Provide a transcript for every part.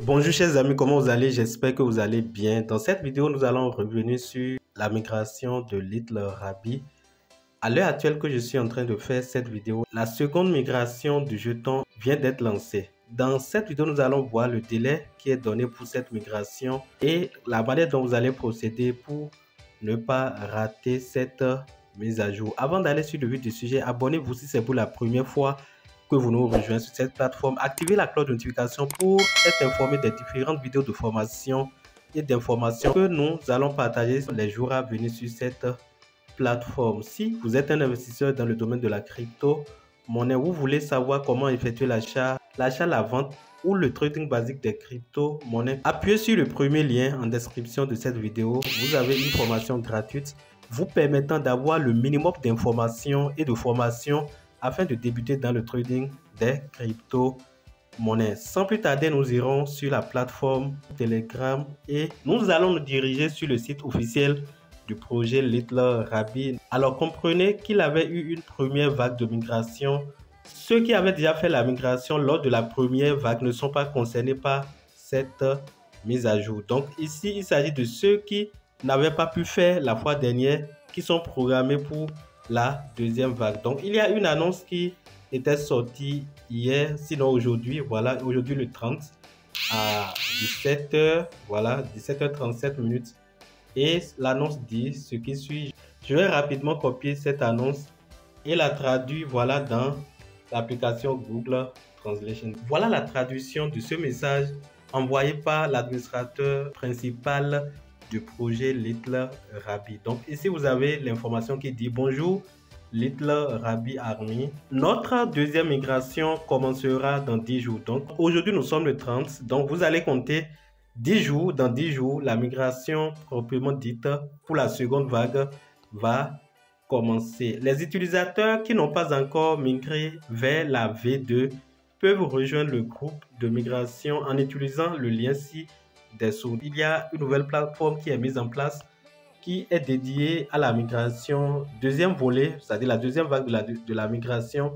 Bonjour chers amis, comment vous allez? J'espère que vous allez bien. Dans cette vidéo, nous allons revenir sur la migration de LittleRabbit. À l'heure actuelle que je suis en train de faire cette vidéo, la seconde migration du jeton vient d'être lancée. Dans cette vidéo, nous allons voir le délai qui est donné pour cette migration et la manière dont vous allez procéder pour ne pas rater cette mise à jour. Avant d'aller sur le vif du sujet, abonnez-vous si c'est pour la première fois que vous nous rejoignez sur cette plateforme. Activez la cloche de notification pour être informé des différentes vidéos de formation et d'informations que nous allons partager les jours à venir sur cette plateforme. Si vous êtes un investisseur dans le domaine de la crypto-monnaie, vous voulez savoir comment effectuer l'achat, la vente ou le trading basique des crypto-monnaies, appuyez sur le premier lien en description de cette vidéo. Vous avez une formation gratuite vous permettant d'avoir le minimum d'informations et de formation afin de débuter dans le trading des crypto-monnaies. Sans plus tarder, nous irons sur la plateforme Telegram et nous allons nous diriger sur le site officiel du projet LittleRabbit. Alors comprenez qu'il avait eu une première vague de migration. Ceux qui avaient déjà fait la migration lors de la première vague ne sont pas concernés par cette mise à jour. Donc ici, il s'agit de ceux qui n'avaient pas pu faire la fois dernière, qui sont programmés pour la deuxième vague. Donc il y a une annonce qui était sortie hier, sinon aujourd'hui, voilà, aujourd'hui le 30 à 17h, voilà, 17h37 minutes. Et l'annonce dit ce qui suit. Je vais rapidement copier cette annonce et la traduire, voilà, dans l'application Google Translation. Voilà la traduction de ce message envoyé par l'administrateur principal du projet LittleRabbit. Donc ici vous avez l'information qui dit: bonjour LittleRabbit Army. Notre deuxième migration commencera dans 10 jours. Donc aujourd'hui nous sommes le 30. Donc vous allez compter 10 jours. Dans 10 jours, la migration proprement dite pour la seconde vague va commencer. Les utilisateurs qui n'ont pas encore migré vers la V2 peuvent rejoindre le groupe de migration en utilisant le lien ci-dessous. Il y a une nouvelle plateforme qui est mise en place qui est dédiée à la migration deuxième volet, c'est-à-dire la deuxième vague de la migration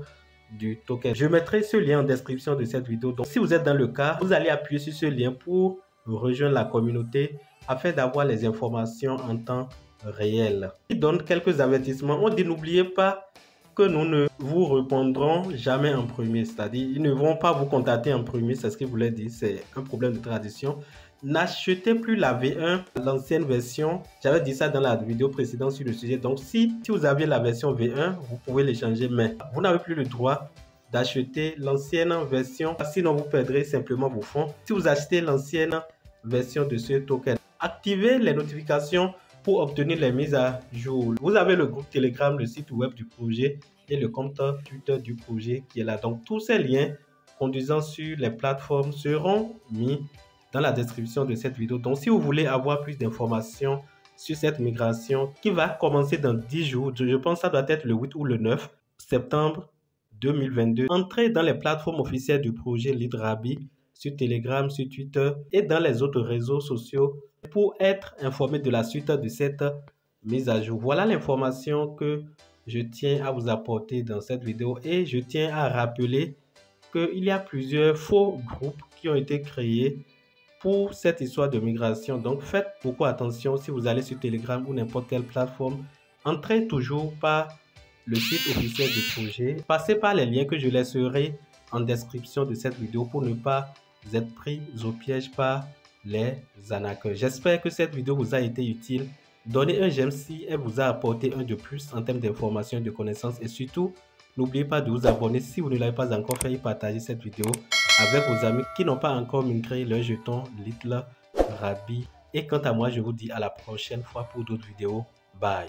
du token. Je mettrai ce lien en description de cette vidéo. Donc si vous êtes dans le cas, vous allez appuyer sur ce lien pour rejoindre la communauté afin d'avoir les informations en temps réel. Il donne quelques avertissements. On dit: n'oubliez pas que nous ne vous répondrons jamais en premier, c'est-à-dire ils ne vont pas vous contacter en premier, c'est ce qu'il voulait dire, c'est un problème de tradition. N'achetez plus la V1, l'ancienne version. J'avais dit ça dans la vidéo précédente sur le sujet. Donc si vous avez la version V1, vous pouvez l'échanger, mais vous n'avez plus le droit d'acheter l'ancienne version, sinon vous perdrez simplement vos fonds. Si vous achetez l'ancienne version de ce token, activez les notifications pour obtenir les mises à jour. Vous avez le groupe Telegram, le site web du projet et le compte Twitter du projet qui est là. Donc tous ces liens conduisant sur les plateformes seront mis dans la description de cette vidéo. Donc si vous voulez avoir plus d'informations sur cette migration qui va commencer dans 10 jours, je pense que ça doit être le 8 ou le 9 septembre 2022. Entrez dans les plateformes officielles du projet LittleRabbit, sur Telegram, sur Twitter et dans les autres réseaux sociaux pour être informé de la suite de cette mise à jour. Voilà l'information que je tiens à vous apporter dans cette vidéo et je tiens à rappeler qu'il y a plusieurs faux groupes qui ont été créés pour cette histoire de migration. Donc faites beaucoup attention si vous allez sur Telegram ou n'importe quelle plateforme. Entrez toujours par le site officiel du projet. Passez par les liens que je laisserai en description de cette vidéo pour ne pas être pris au piège par les arnaqueurs. J'espère que cette vidéo vous a été utile. Donnez un j'aime si elle vous a apporté un de plus en termes d'informations et de connaissances. Et surtout, n'oubliez pas de vous abonner si vous ne l'avez pas encore fait et partager cette vidéo avec vos amis qui n'ont pas encore migré leur jeton LittleRabbit. Et quant à moi, je vous dis à la prochaine fois pour d'autres vidéos. Bye.